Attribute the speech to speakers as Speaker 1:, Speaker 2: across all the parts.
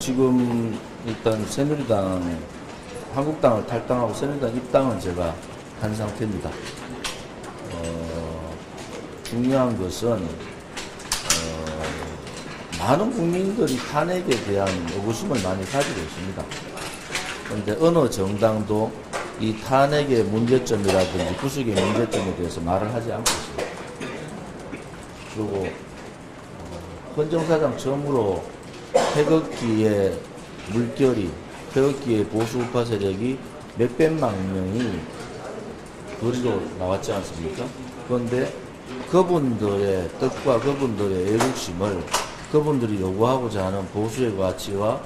Speaker 1: 지금 일단 새누리당, 한국당을 탈당하고 새누리당 입당은 제가 한 상태입니다. 중요한 것은 많은 국민들이 탄핵에 대한 의구심을 많이 가지고 있습니다. 그런데 어느 정당도 이 탄핵의 문제점이라든지 구속의 문제점에 대해서 말을 하지 않고 있습니다. 그리고 헌정사상 처음으로 태극기의 물결이, 태극기의 보수우파 세력이 몇백만 명이 거리로 나왔지 않습니까? 그런데 그분들의 뜻과 그분들의 애국심을 그분들이 요구하고자 하는 보수의 가치와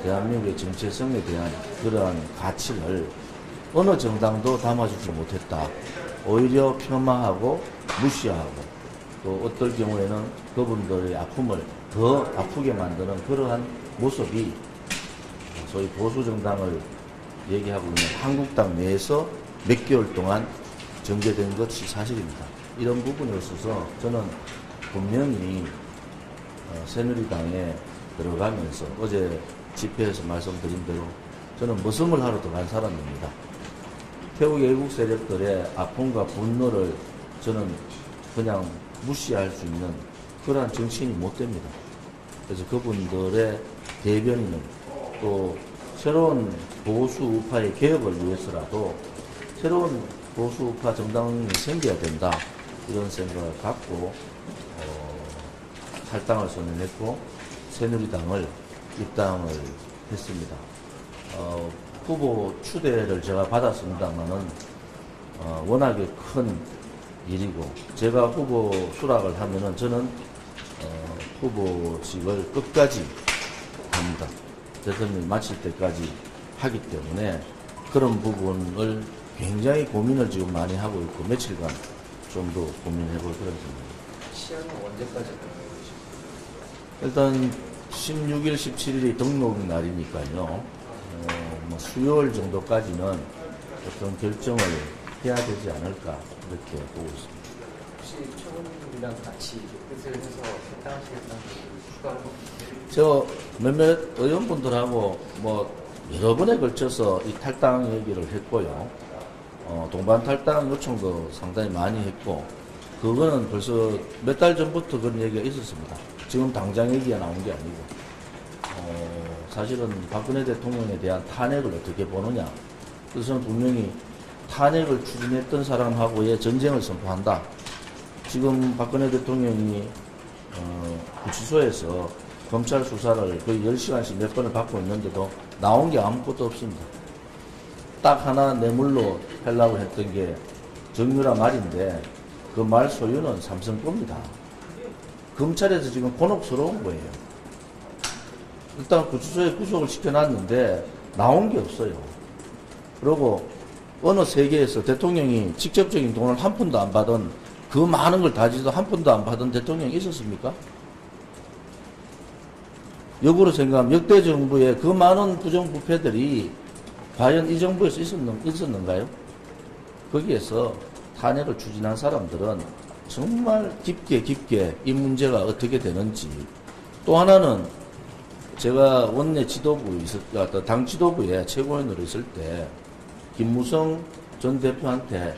Speaker 1: 대한민국의 정체성에 대한 그러한 가치를 어느 정당도 담아주지 못했다. 오히려 폄하하고 무시하고 또 어떨 경우에는 그분들의 아픔을 더 아프게 만드는 그러한 모습이 소위 보수정당을 얘기하고 있는 한국당 내에서 몇 개월 동안 전개된 것이 사실입니다. 이런 부분에 있어서 저는 분명히 새누리당에 들어가면서 어제 집회에서 말씀드린 대로 저는 머슴을 하러 들어간 사람입니다. 태국 애국 세력들의 아픔과 분노를 저는 그냥 무시할 수 있는 그러한 정치인이 못 됩니다. 그래서 그분들의 대변인은 또 새로운 보수 우파의 개혁을 위해서라도 새로운 보수 우파 정당이 생겨야 된다. 이런 생각을 갖고 탈당을 선언했고 새누리당을 입당을 했습니다. 후보 추대를 제가 받았습니다만은 워낙에 큰 일이고 제가 후보 수락을 하면은 저는 후보직을 끝까지 합니다. 대선을 마칠 때까지 하기 때문에 그런 부분을 굉장히 고민을 지금 많이 하고 있고 며칠간 좀 더 고민해볼 그런 생각입니다.
Speaker 2: 시한은 언제까지
Speaker 1: 일단 16일, 17일이 등록 날이니까요. 수요일 정도까지는 어떤 결정을 해야 되지 않을까 이렇게 보고 있습니다.
Speaker 2: 혹시 최고님이랑 같이 뜻을 해서 탈당하시겠다는 추가로?
Speaker 1: 제가 몇몇 의원분들하고 여러 번에 걸쳐서 이 탈당 얘기를 했고요. 동반 탈당 요청도 상당히 많이 했고, 그거는 벌써 몇 달 전부터 그런 얘기가 있었습니다. 지금 당장 얘기가 나온 게 아니고, 사실은 박근혜 대통령에 대한 탄핵을 어떻게 보느냐. 그래서 저는 분명히 탄핵을 추진했던 사람하고의 전쟁을 선포한다. 지금 박근혜 대통령이 구치소에서 검찰 수사를 거의 10시간씩 몇 번을 받고 있는데도 나온 게 아무것도 없습니다. 딱 하나 뇌물로 하려고 했던 게 정유라 말인데 그 말 소유는 삼성 겁니다. 검찰에서 지금 곤혹스러운 거예요. 일단 구치소에 구속을 시켜놨는데 나온 게 없어요. 그리고 어느 세계에서 대통령이 직접적인 돈을 한 푼도 안 받은 그 많은 걸 다지도 한 푼도 안 받은 대통령이 있었습니까? 역으로 생각하면 역대 정부의 그 많은 부정부패들이 과연 이 정부에서 있었는가요? 거기에서 탄핵을 추진한 사람들은 정말 깊게 이 문제가 어떻게 되는지. 또 하나는 제가 원내 지도부 당 지도부에 최고위원으로 있을 때 김무성 전 대표한테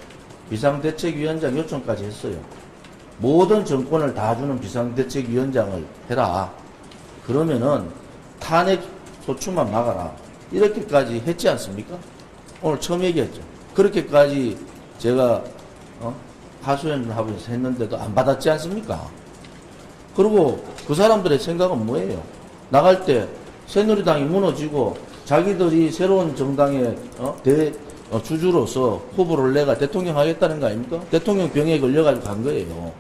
Speaker 1: 비상대책위원장 요청까지 했어요. 모든 정권을 다 주는 비상대책위원장을 해라. 그러면은 탄핵 소추만 막아라. 이렇게까지 했지 않습니까? 오늘 처음 얘기했죠. 그렇게까지 제가 하소연하고 했는데도 안 받았지 않습니까? 그리고 그 사람들의 생각은 뭐예요? 나갈 때 새누리당이 무너지고 자기들이 새로운 정당의 주주로서 후보를 내가 대통령 하겠다는 거 아닙니까? 대통령 병에 걸려가지고 간 거예요.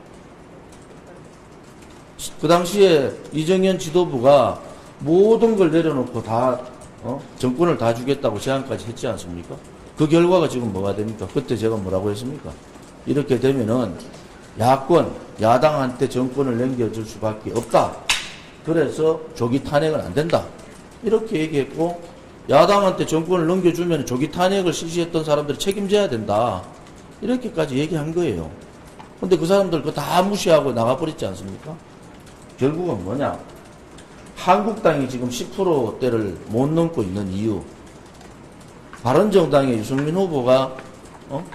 Speaker 1: 그 당시에 이정현 지도부가 모든 걸 내려놓고 다 정권을 다 주겠다고 제안까지 했지 않습니까? 그 결과가 지금 뭐가 됩니까? 그때 제가 뭐라고 했습니까? 이렇게 되면은 야당한테 정권을 넘겨줄 수밖에 없다. 그래서 조기 탄핵은 안 된다. 이렇게 얘기했고, 야당한테 정권을 넘겨주면 조기 탄핵을 실시했던 사람들이 책임져야 된다. 이렇게까지 얘기한 거예요. 근데 그 사람들 그거 다 무시하고 나가버렸지 않습니까? 결국은 뭐냐? 한국당이 지금 10%대를 못 넘고 있는 이유, 바른정당의 유승민 후보가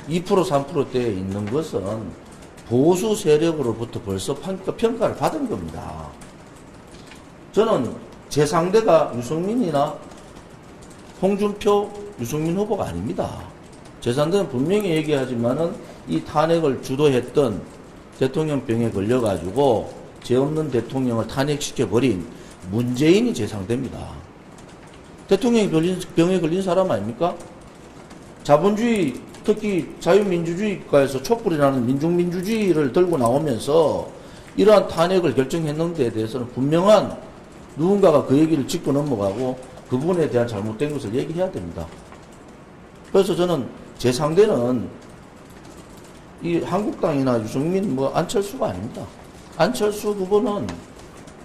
Speaker 1: 2% 3%대에 있는 것은 보수 세력으로부터 벌써 평가를 받은 겁니다. 저는 제 상대가 유승민이나 홍준표, 유승민 후보가 아닙니다. 제 상대는 분명히 얘기하지만은 이 탄핵을 주도했던 대통령병에 걸려가지고 죄 없는 대통령을 탄핵시켜버린 문재인이 제 상대입니다. 대통령이 병에 걸린 사람 아닙니까? 자본주의, 특히 자유민주주의 국가에서 촛불이 나는 민중민주주의를 들고 나오면서 이러한 탄핵을 결정했는 데에 대해서는 분명한 누군가가 그 얘기를 짚고 넘어가고 그 부분에 대한 잘못된 것을 얘기해야 됩니다. 그래서 저는 제 상대는 이 한국당이나 유승민, 안철수가 아닙니다. 안철수 후보는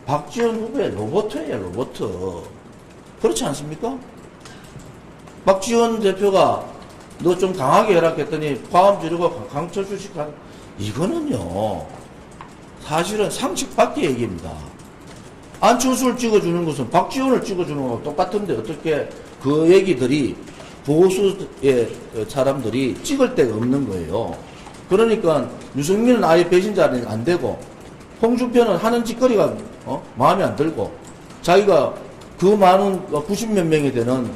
Speaker 1: 박지원 후보의 로봇이에요, 로봇. 그렇지 않습니까? 박지원 대표가 너 좀 강하게 해라 했더니 과음 지르고 강철수식 한, 이거는요, 사실은 상식 밖의 얘기입니다. 안철수를 찍어주는 것은 박지원을 찍어주는 거하고 똑같은데 어떻게 그 얘기들이 보수의 사람들이 찍을 데가 없는 거예요. 그러니까 유승민은 아예 배신자는 안 되고 홍준표는 하는 짓거리가 마음에 안 들고 자기가 그 많은 90몇 명이 되는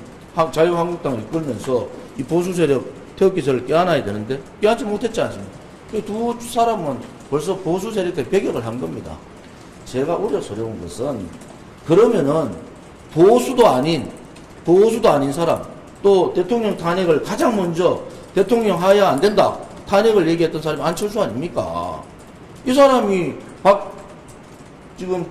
Speaker 1: 자유한국당을 이끌면서 이 보수 세력 태극기설을 껴안아야 되는데 껴안지 못했지 않습니까? 두 사람은 벌써 보수 세력에 배격을 한 겁니다. 제가 우려스러운 것은 그러면은 보수도 아닌 사람, 또 대통령 탄핵을 가장 먼저 대통령 하야 안 된다 탄핵을 얘기했던 사람이 안철수 아닙니까? 이 사람이 지금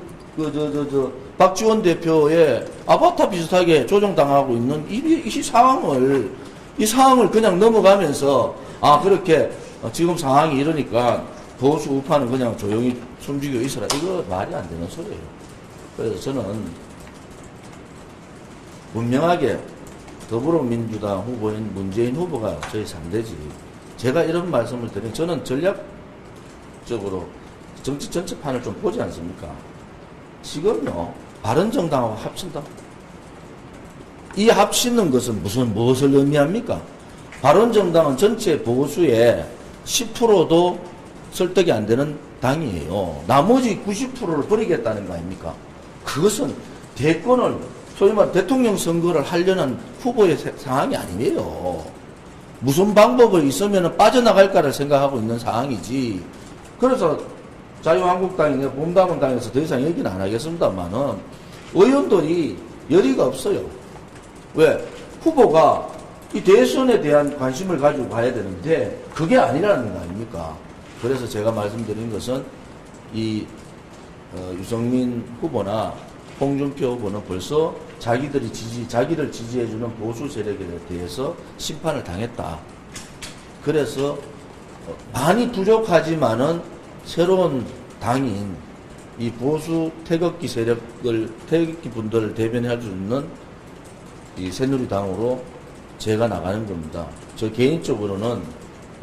Speaker 1: 박지원 대표의 아바타 비슷하게 조정당하고 있는 이 상황을 그냥 넘어가면서 그렇게 지금 상황이 이러니까 보수 우파는 그냥 조용히 숨죽여 있어라. 이거 말이 안 되는 소리예요. 그래서 저는 분명하게 더불어민주당 후보인 문재인 후보가 저희 상대지. 제가 이런 말씀을 드리면 저는 전략적으로 정치 전체판을 좀 보지 않습니까? 지금요, 바른정당하고 합친다. 이 합치는 것은 무엇을 의미합니까? 바른정당은 전체 보수의 10%도 설득이 안 되는 당이에요. 나머지 90%를 버리겠다는 거 아닙니까? 그것은 대권을, 소위 말 대통령 선거를 하려는 후보의 상황이 아니에요. 무슨 방법을 있으면 빠져나갈까를 생각하고 있는 상황이지. 그래서 자유한국당이나 봄당원당에서 더 이상 얘기는 안 하겠습니다만은 의원들이 열의가 없어요. 왜? 후보가 이 대선에 대한 관심을 가지고 가야 되는데 그게 아니라는 거 아닙니까? 그래서 제가 말씀드린 것은 이 유승민 후보나 홍준표 후보는 벌써 자기를 지지해주는 보수 세력에 대해서 심판을 당했다. 그래서 많이 부족하지만은 새로운 당인 이 보수 태극기 태극기 분들을 대변할 수 있는 이 새누리당으로 제가 나가는 겁니다. 저 개인적으로는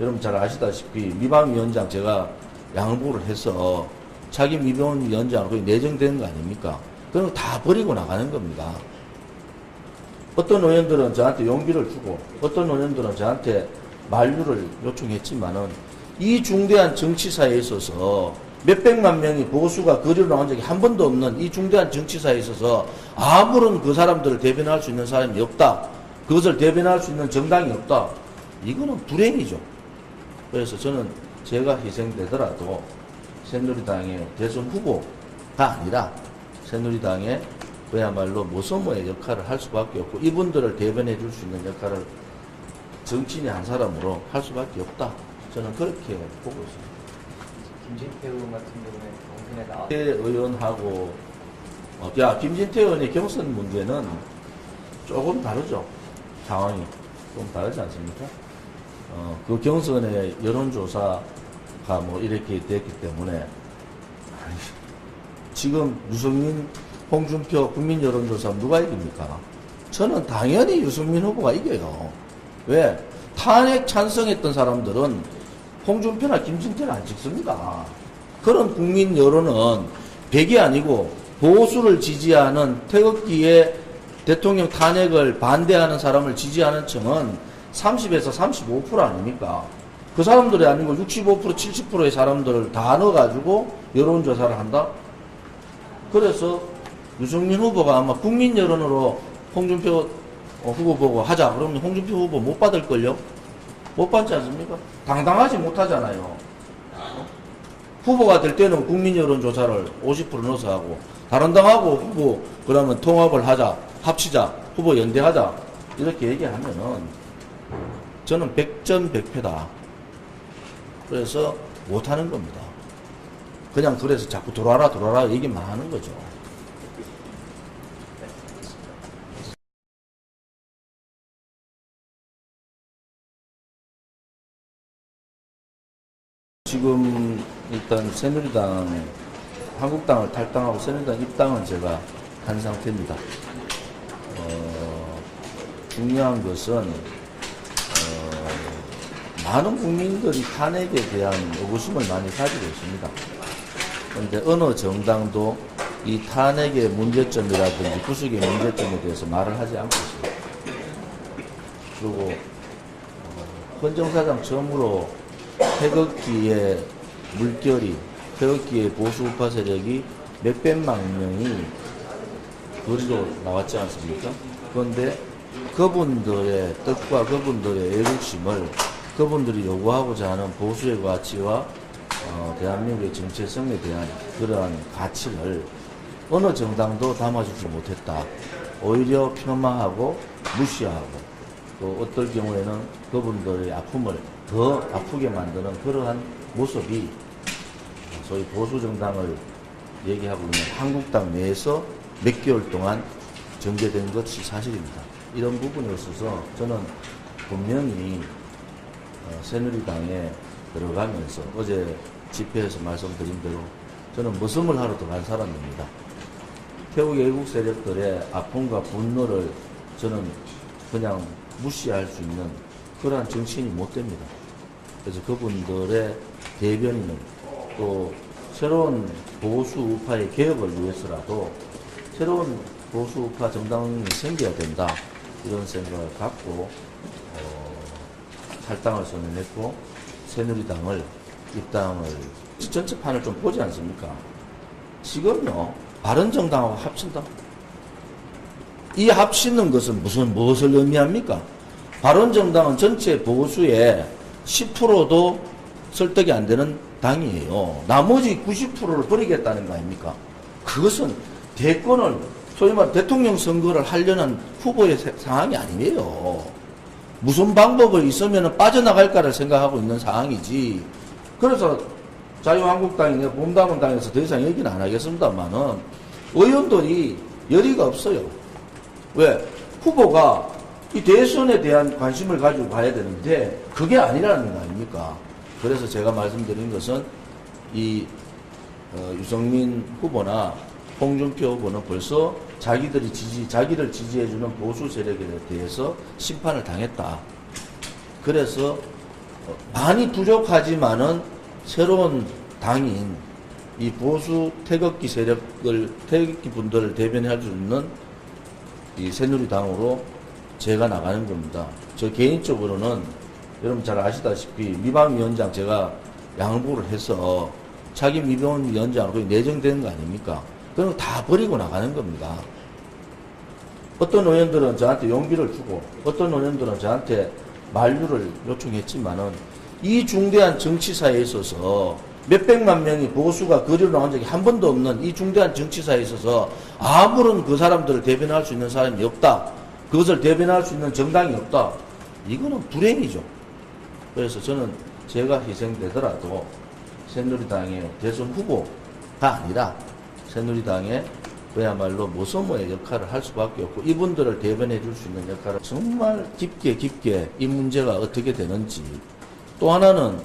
Speaker 1: 여러분 잘 아시다시피 미방위원장 제가 양보를 해서 차기 미방위원장으로 거의 내정되는 거 아닙니까? 그런 거 다 버리고 나가는 겁니다. 어떤 의원들은 저한테 용기를 주고 어떤 의원들은 저한테 만류를 요청했지만은 이 중대한 정치사에 있어서 몇백만 명이 보수가 거리로 나온 적이 한 번도 없는 이 중대한 정치사에 있어서 아무런 그 사람들을 대변할 수 있는 사람이 없다. 그것을 대변할 수 있는 정당이 없다. 이거는 불행이죠. 그래서 저는 제가 희생되더라도 새누리당의 대선 후보가 아니라 새누리당의 그야말로 모서모의 역할을 할 수밖에 없고 이분들을 대변해 줄 수 있는 역할을 정치인의 한 사람으로 할 수밖에 없다. 저는 그렇게 보고 있습니다.
Speaker 2: 김진태 의원 같은 경우에 경선에 나왔
Speaker 1: 의원하고 김진태 의원의 경선 문제는 조금 다르죠. 상황이 좀 다르지 않습니까? 그 경선의 여론조사가 이렇게 됐기 때문에 지금 유승민, 홍준표 국민 여론조사 누가 이깁니까? 저는 당연히 유승민 후보가 이겨요. 왜? 탄핵 찬성했던 사람들은 홍준표나 김진태는 안 찍습니다. 그런 국민 여론은 100이 아니고 보수를 지지하는 태극기에 대통령 탄핵을 반대하는 사람을 지지하는 층은 30에서 35% 아닙니까? 그 사람들이 아니고 65% 70%의 사람들을 다 넣어가지고 여론조사를 한다? 그래서 유승민 후보가 아마 국민 여론으로 홍준표 후보 보고 하자 그러면 홍준표 후보 못 받을걸요? 못 받지 않습니까? 당당하지 못하잖아요. 후보가 될 때는 국민 여론조사를 50% 넣어서 하고 다른 당하고 후보 그러면 통합을 하자 합치자 후보 연대하자 이렇게 얘기하면은 저는 100점 100패다. 그래서 못하는 겁니다. 그냥 그래서 자꾸 들어와라 얘기만 하는 거죠. 지금 일단 새누리당, 한국당을 탈당하고 새누리당 입당은 제가 한 상태입니다. 중요한 것은 많은 국민들이 탄핵에 대한 의구심을 많이 가지고 있습니다. 그런데 어느 정당도 이 탄핵의 문제점이라든지 구속의 문제점에 대해서 말을 하지 않고 있습니다. 그리고 헌정사상 처음으로 태극기의 물결이, 태극기의 보수 우파 세력이 몇백만 명이 거리로 나왔지 않습니까? 그런데 그분들의 뜻과 그분들의 애국심을 그분들이 요구하고자 하는 보수의 가치와 대한민국의 정체성에 대한 그러한 가치를 어느 정당도 담아주지 못했다. 오히려 폄하하고 무시하고 또 어떨 경우에는 그분들의 아픔을 더 아프게 만드는 그러한 모습이 소위 보수정당을 얘기하고 있는 한국당 내에서 몇 개월 동안 전개된 것이 사실입니다. 이런 부분에 있어서 저는 분명히 새누리당에 들어가면서 어제 집회에서 말씀드린 대로 저는 머슴을 하러 들어간 사람입니다. 태국 애국 세력들의 아픔과 분노를 저는 그냥 무시할 수 있는 그러한 정치인이 못 됩니다. 그래서 그분들의 대변인은 또 새로운 보수 우파의 개혁을 위해서라도 새로운 보수 우파 정당이 생겨야 된다. 이런 생각을 갖고 탈당을 선언했고 새누리당을 입당을 전체 판을 좀 보지 않습니까? 지금요 바른정당하고 합친다. 이 합치는 것은 무엇을 의미합니까? 바른정당은 전체 보수의 10%도 설득이 안 되는 당이에요. 나머지 90%를 버리겠다는 거 아닙니까? 그것은 대권을 소위 말 대통령 선거를 하려는 후보의 상황이 아니에요. 무슨 방법이 있으면 빠져나갈까를 생각하고 있는 상황이지. 그래서 자유한국당이 몸담은 당에서 더 이상 얘기는 안 하겠습니다만은 의원들이 열의가 없어요. 왜? 후보가 이 대선에 대한 관심을 가지고 가야 되는데 그게 아니라는 거 아닙니까? 그래서 제가 말씀드린 것은 이 유승민 후보나 홍준표 후보는 벌써 자기를 지지해주는 보수 세력에 대해서 심판을 당했다. 그래서 많이 부족하지만은 새로운 당인 이 보수 태극기 세력을 태극기 분들을 대변할 수 있는 이 새누리당으로 제가 나가는 겁니다. 저 개인적으로는 여러분 잘 아시다시피 미방위원장 제가 양보를 해서 자기 미방위원장으로 거의 내정되는 거 아닙니까? 그럼 다 버리고 나가는 겁니다. 어떤 의원들은 저한테 용기를 주고 어떤 의원들은 저한테 만류를 요청했지만은 이 중대한 정치사에 있어서 몇백만 명이 보수가 거리로 나온 적이 한 번도 없는 이 중대한 정치사에 있어서 아무런 그 사람들을 대변할 수 있는 사람이 없다. 그것을 대변할 수 있는 정당이 없다. 이거는 불행이죠. 그래서 저는 제가 희생되더라도 새누리당의 대선 후보가 아니라 새누리당의 그야말로 모서모의 역할을 할 수밖에 없고 이분들을 대변해 줄 수 있는 역할을 정말 깊게 이 문제가 어떻게 되는지. 또 하나는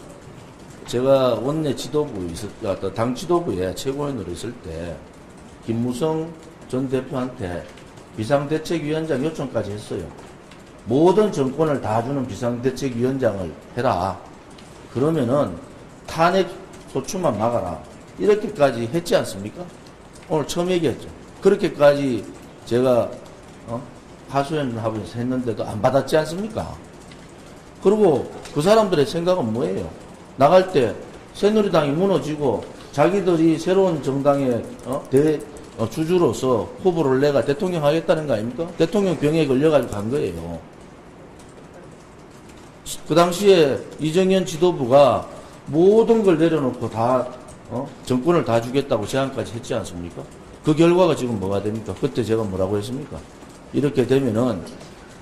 Speaker 1: 제가 원내 지도부에 당 지도부에 최고위원으로 있을 때 김무성 전 대표한테 비상대책위원장 요청까지 했어요. 모든 정권을 다 주는 비상대책위원장을 해라. 그러면은 탄핵 소추만 막아라. 이렇게까지 했지 않습니까? 오늘 처음 얘기했죠. 그렇게까지 제가 하소연하고 했는데도 안 받았지 않습니까? 그리고 그 사람들의 생각은 뭐예요? 나갈 때 새누리당이 무너지고 자기들이 새로운 정당의 주주로서 후보를 내가 대통령 하겠다는 거 아닙니까? 대통령 병에 걸려가지고 간 거예요. 그 당시에 이정현 지도부가 모든 걸 내려놓고 다 정권을 다 주겠다고 제안까지 했지 않습니까? 그 결과가 지금 뭐가 됩니까? 그때 제가 뭐라고 했습니까? 이렇게 되면은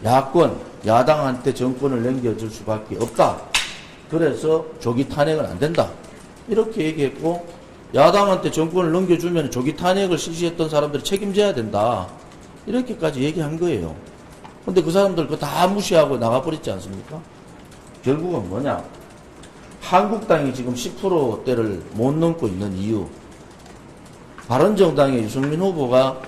Speaker 1: 야권, 야당한테 정권을 넘겨줄 수밖에 없다. 그래서 조기 탄핵은 안 된다. 이렇게 얘기했고, 야당한테 정권을 넘겨주면 조기 탄핵을 실시했던 사람들이 책임져야 된다. 이렇게까지 얘기한 거예요. 근데 그 사람들 그거 다 무시하고 나가버렸지 않습니까? 결국은 뭐냐? 한국당이 지금 10%대를 못 넘고 있는 이유. 바른정당의 유승민 후보가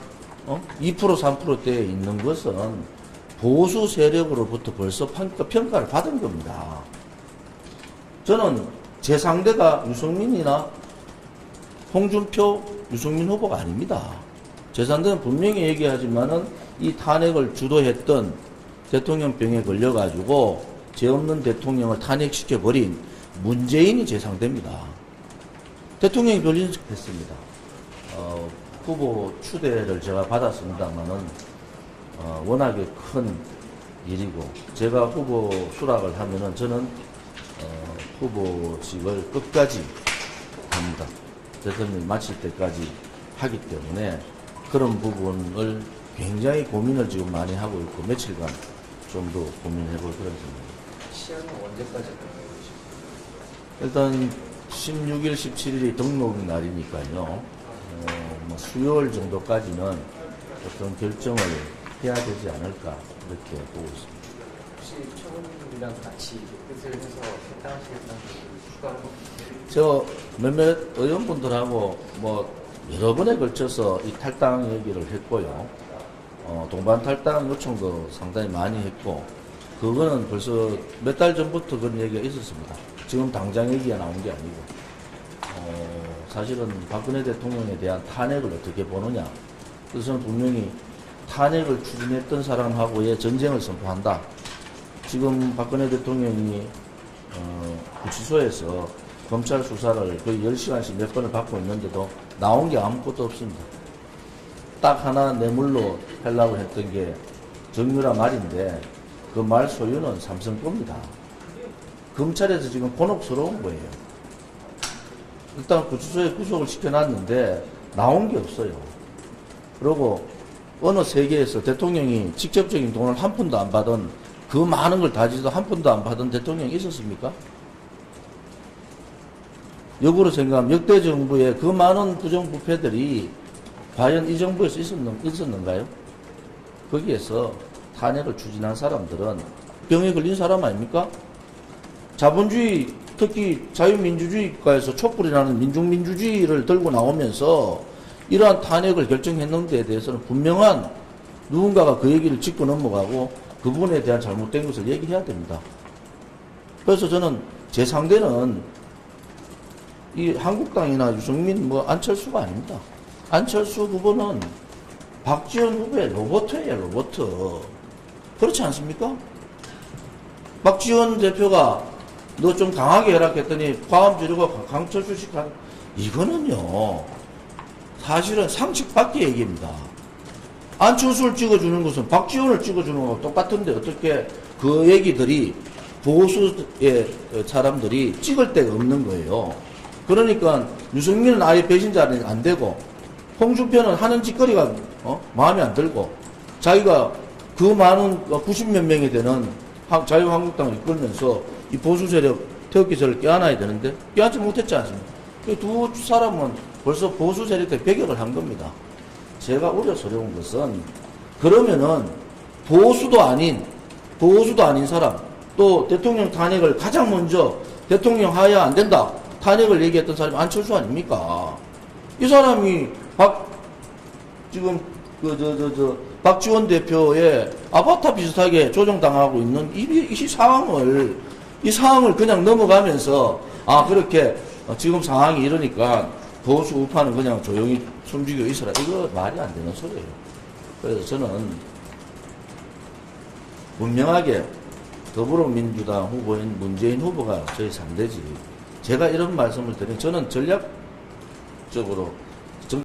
Speaker 1: 2% 3%대에 있는 것은 보수 세력으로부터 벌써 평가를 받은 겁니다. 저는 제 상대가 유승민이나 홍준표, 유승민 후보가 아닙니다. 제 상대는 분명히 얘기하지만은 이 탄핵을 주도했던 대통령병에 걸려가지고 죄 없는 대통령을 탄핵시켜버린 문재인이 제 상대입니다. 대통령이 별인했습니다. 후보 추대를 제가 받았습니다만은 워낙에 큰 일이고 제가 후보 수락을 하면은 저는 후보직을 끝까지 합니다. 대통령이 마칠 때까지 하기 때문에 그런 부분을 굉장히 고민을 지금 많이 하고 있고 며칠간 좀 더 고민해볼 그런 생각입니다.
Speaker 2: 시간은 언제까지
Speaker 1: 일단 16일, 17일이 등록 날이니까요. 뭐 수요일 정도까지는 어떤 결정을 해야 되지 않을까 이렇게 보고 있습니다.
Speaker 2: 혹시 청원이랑 같이 뜻을 해서 탈당하시겠다는 추가로?
Speaker 1: 저 몇몇 의원분들하고 뭐 여러 번에 걸쳐서 이 탈당 얘기를 했고요. 동반 탈당 요청도 상당히 많이 했고 그거는 벌써 몇 달 전부터 그런 얘기가 있었습니다. 지금 당장 얘기가 나온 게 아니고 사실은 박근혜 대통령에 대한 탄핵을 어떻게 보느냐. 그래서 저는 분명히 탄핵을 추진했던 사람하고의 전쟁을 선포한다. 지금 박근혜 대통령이 구치소에서 검찰 수사를 거의 10시간씩 몇 번을 받고 있는데도 나온 게 아무것도 없습니다. 딱 하나 뇌물로 하려고 했던 게 정유라 말인데 그 말 소유는 삼성 겁니다. 검찰에서 지금 곤혹스러운 거예요. 일단 구치소에 구속을 시켜놨는데 나온 게 없어요. 그리고 어느 세계에서 대통령이 직접적인 돈을 한 푼도 안 받은 그 많은 걸 다지도 한 푼도 안 받은 대통령이 있었습니까? 역으로 생각하면 역대 정부의 그 많은 부정부패들이 과연 이 정부에서 있었는가요? 거기에서 탄핵을 추진한 사람들은 병에 걸린 사람 아닙니까? 자본주의, 특히 자유민주주의 국가에서 촛불이 나는 민중민주주의를 들고 나오면서 이러한 탄핵을 결정했는 데에 대해서는 분명한 누군가가 그 얘기를 짚고 넘어가고 그 부분에 대한 잘못된 것을 얘기해야 됩니다. 그래서 저는 제 상대는 이 한국당이나 유승민, 안철수가 아닙니다. 안철수 후보는 박지원 후보의 로봇이에요, 로봇. 그렇지 않습니까? 박지원 대표가 너 좀 강하게 해라 했더니 과음 지르고 강철수식 한, 이거는요, 사실은 상식 밖의 얘기입니다. 안철수를 찍어주는 것은 박지원을 찍어주는 거하고 똑같은데 어떻게 그 얘기들이 보수의 사람들이 찍을 데가 없는 거예요. 그러니까 유승민은 아예 배신자는 안 되고 홍준표는 하는 짓거리가 마음에 안 들고 자기가 그 많은 90몇 명이 되는 자유한국당을 이끌면서 이 보수 세력 태극기들을 껴안아야 되는데 껴안지 못했지 않습니까? 두 사람은 벌써 보수 세력에 배격을 한 겁니다. 제가 우려스러운 것은 그러면은 보수도 아닌 사람 또 대통령 탄핵을 가장 먼저 대통령 하야 안 된다 탄핵을 얘기했던 사람이 안철수 아닙니까? 이 사람이 지금 박지원 대표의 아바타 비슷하게 조정당하고 있는 이 상황을 그냥 넘어가면서 그렇게 지금 상황이 이러니까 보수 우파는 그냥 조용히 숨죽여 있어라. 이거 말이 안 되는 소리예요. 그래서 저는 분명하게 더불어민주당 후보인 문재인 후보가 저희 상대지. 제가 이런 말씀을 드리면 저는 전략적으로